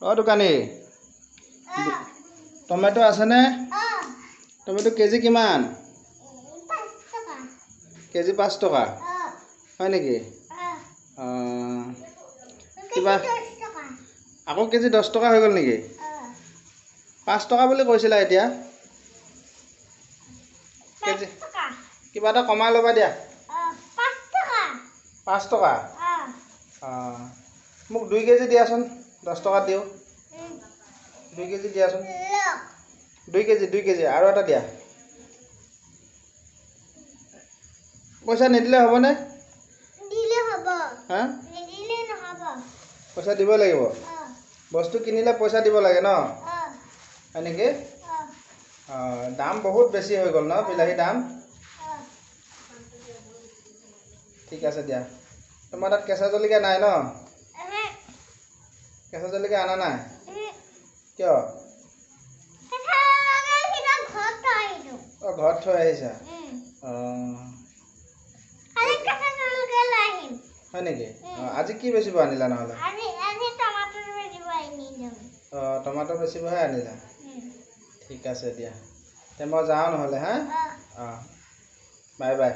অ দোকানী টমেটো আছে নে টমেটো কেজি কিমান কেজি 5 টকা হয় নেকি কিবা আকৌ কেজি 10 টকা হৈ গ'ল নেকি 5 টকা বুলি কৈছিলা এতিয়া কেজি কিবা এটা কমাই ল'বা দিয়া 5 টকা মোক 2 কেজি দিয়াচোন 10 টকা দিও 2 কেজি দিয়াচোন 2 কেজি আৰু এটা দিয়া পইচা নিদিলে হ'বনে দিলে হ'ব হা নিদিলে নহ'ব পইচা দিব লাগিব বস্তু কিনিলে পইচা দিব লাগে ন হয় নেকি দাম বহুত বেছি হৈ গ'ল ন বিলাহী দাম ঠিক আছে দিয়া তোমাৰ তাত কেঁচা জলকীয়া নাই ন কেঁচা জলকীয়া আনা নাই কিয় ঘৰত থৈ আহিছা হয় নেকি আজি কি বেচিব আনিলা নহ'লে টমাটো বেচিবহে আনিলা ঠিক আছে দিয়া তে মই যাওঁ নহ'লে হা বাই বাই